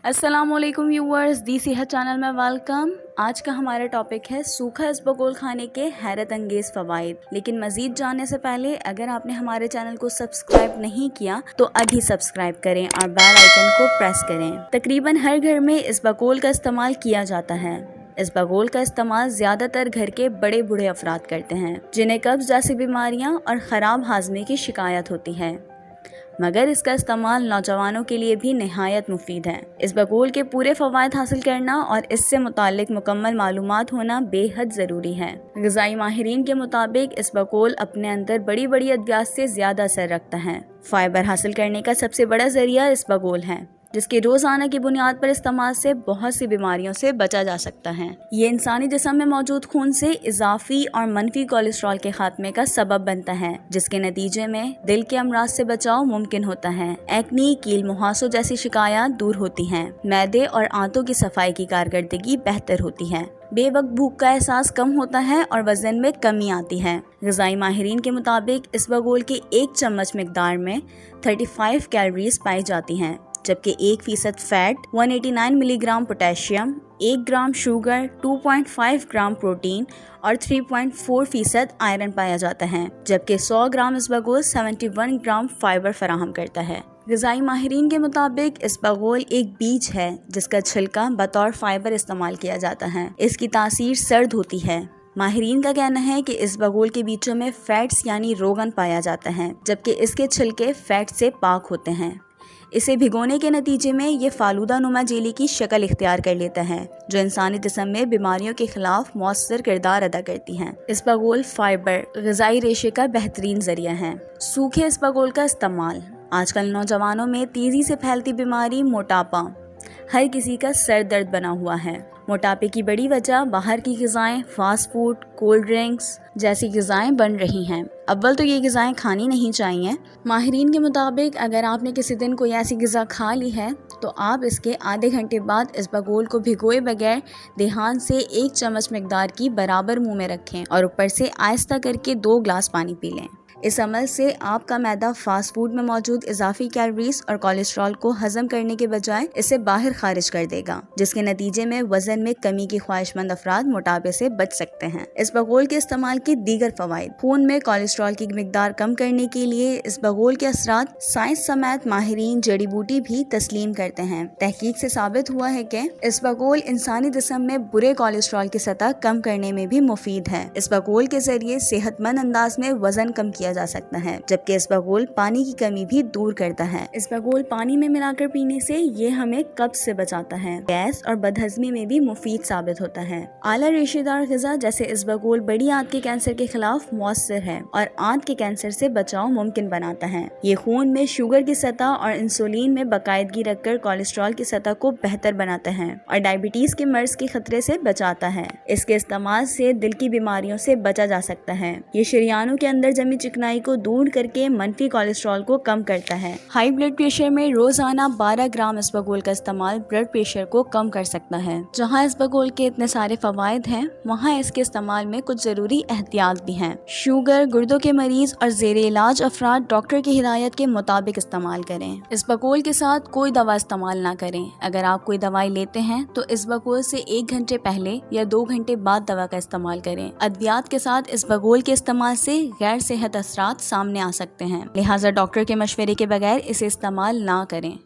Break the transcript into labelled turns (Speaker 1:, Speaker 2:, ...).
Speaker 1: अस्सलाम वालेकुम व्यूअर्स, दी सेहत चैनल में वेलकम। आज का हमारा टॉपिक है सूखा इसबगोल खाने के हैरत अंगेज फ़वाइद। लेकिन मज़ीद जानने से पहले अगर आपने हमारे चैनल को सब्सक्राइब नहीं किया तो अभी सब्सक्राइब करें और बेल आइकन को प्रेस करें। तकरीबन हर घर में इसबगोल का इस्तेमाल किया जाता है। इसबगोल का इस्तेमाल ज़्यादातर घर के बड़े बूढ़े अफराद करते हैं जिन्हें कब्ज़ जैसी बीमारियां और ख़राब हाजमे की शिकायत होती है, मगर इसका इस्तेमाल नौजवानों के लिए भी निहायत मुफीद है। इसबगोल के पूरे फ़वाइद हासिल करना और इससे मुतालिक मुकम्मल मालूमात होना बेहद ज़रूरी है। ग़िज़ाई माहिरीन के मुताबिक इसबगोल अपने अंदर बड़ी बड़ी अद्वियात से ज़्यादा असर रखता है। फ़ाइबर हासिल करने का सबसे बड़ा ज़रिया इसबगोल है, जिसके रोज़ाना की बुनियाद पर इस्तेमाल से बहुत सी बीमारियों से बचा जा सकता है। ये इंसानी जिस्म में मौजूद खून से इजाफी और मनफी कोलेस्ट्रॉल के खात्मे का सबब बनता है, जिसके नतीजे में दिल के अमराज से बचाव मुमकिन होता है। एक्नी, कील मुहासों जैसी शिकायत दूर होती हैं। मैदे और आंतों की सफाई की कारकर्दगी बेहतर होती है। बेवक्त भूख का एहसास कम होता है और वजन में कमी आती है। ग़िज़ाई माहिरीन के मुताबिक इसबगोल के 1 चम्मच मिकदार में 35 कैलोरीज पाई जाती हैं, जबकि 1% fat, 189 milligram potassium, 1 gram sugar, 2.5 gram protein और 3.4% आयरन पाया जाता है, जबकि 100 ग्राम इसबगोल 71 ग्राम फाइबर फराहम करता है। ग़िज़ाई माहिरीन के मुताबिक इसबगोल एक बीज है जिसका छिलका बतौर फाइबर इस्तेमाल किया जाता है। इसकी तासीर सर्द होती है। माहिरीन का कहना है कि इसबगोल के बीजों में फैट्स यानी रोगन पाया जाता है, जबकि इसके छिलके फैट से पाक होते हैं। इसे भिगोने के नतीजे में ये फालूदा नुमा जेली की शक्ल इख्तियार कर लेता है, जो इंसानी जिस्म में बीमारियों के खिलाफ मौसर किरदार अदा करती हैं। इसबगोल फाइबर ग़िज़ाई रेशे का बेहतरीन जरिया है। सूखे इसबगोल का इस्तेमाल। आजकल नौजवानों में तेज़ी से फैलती बीमारी मोटापा हर किसी का सर दर्द बना हुआ है। मोटापे की बड़ी वजह बाहर की ग़िज़ाएं, फास्ट फूड, कोल्ड ड्रिंक्स जैसी ग़िज़ाएं बन रही हैं। अव्वल तो ये ग़िज़ाएं खानी नहीं चाहिए। माहिरीन के मुताबिक अगर आपने किसी दिन कोई ऐसी ग़िज़ा खा ली है तो आप इसके आधे घंटे बाद इसबगोल को भिगोए बगैर देहान से 1 चम्मच मिकदार की बराबर मुंह में रखें और ऊपर से आहिस्ता करके 2 ग्लास पानी पी लें। इस अमल से आपका मैदा फास्ट फूड में मौजूद इजाफी कैलोरीज और कोलेस्ट्रॉल को हजम करने के बजाय इसे बाहर खारिज कर देगा, जिसके नतीजे में वजन में कमी की ख्वाहिशमंद अफराद मोटापे से बच सकते हैं। इसबगोल के इस्तेमाल के दीगर फवाइद। खून में कोलेस्ट्रॉल की मिकदार कम करने के लिए इसबगोल के असरात साइंस समेत माहिरीन जड़ी बूटी भी तस्लीम करते हैं। तहकीक से साबित हुआ है कि इसबगोल इंसानी जिस्म में बुरे कोलेस्ट्रॉल की सतह कम करने में भी मुफीद है। इसबगोल के जरिए सेहतमंद अंदाज में वजन कम किया जा सकता है, जबकि इसबगोल पानी की कमी भी दूर करता है। इसबगोल पानी में मिलाकर पीने से ये हमें कब्ज से बचाता है। गैस और बदहजमी में भी मुफीद साबित होता है। आला रेशेदार ग़िज़ा जैसे इसबगोल बड़ी आंत के कैंसर के खिलाफ मौसर है और आंत के कैंसर से बचाव मुमकिन बनाता है। ये खून में शुगर की सतह और इंसुलिन में बाकायदगी रखकर कोलेस्ट्रॉल की सतह को बेहतर बनाता है और डायबिटीज के मर्ज के खतरे से बचाता है। इसके इस्तेमाल से दिल की बीमारियों से बचा जा सकता है। ये शरियानों के अंदर जमी चिकनाई को दूर करके मनफी कोलेस्ट्रॉल को कम करता है। हाई ब्लड प्रेशर में रोजाना 12 ग्राम इसबगोल का इस्तेमाल ब्लड प्रेशर को कम कर सकता है। जहां इसबगोल के इतने सारे फवाइद हैं, वहां इसके इस्तेमाल में कुछ जरूरी एहतियात भी हैं। शुगर, गुर्दों के मरीज और ज़ेरे इलाज अफराद डॉक्टर की हिदायत के मुताबिक इस्तेमाल करें। इसबगोल के साथ कोई दवा इस्तेमाल ना करें। अगर आप कोई दवाई लेते हैं तो इसबगोल से 1 घंटे पहले या 2 घंटे बाद दवा का इस्तेमाल करें। अद्वियात के साथ इसबगोल के इस्तेमाल से गैर सेहत असरात सामने आ सकते हैं, लिहाजा डॉक्टर के मशवरे के बगैर इसे इस्तेमाल ना करें।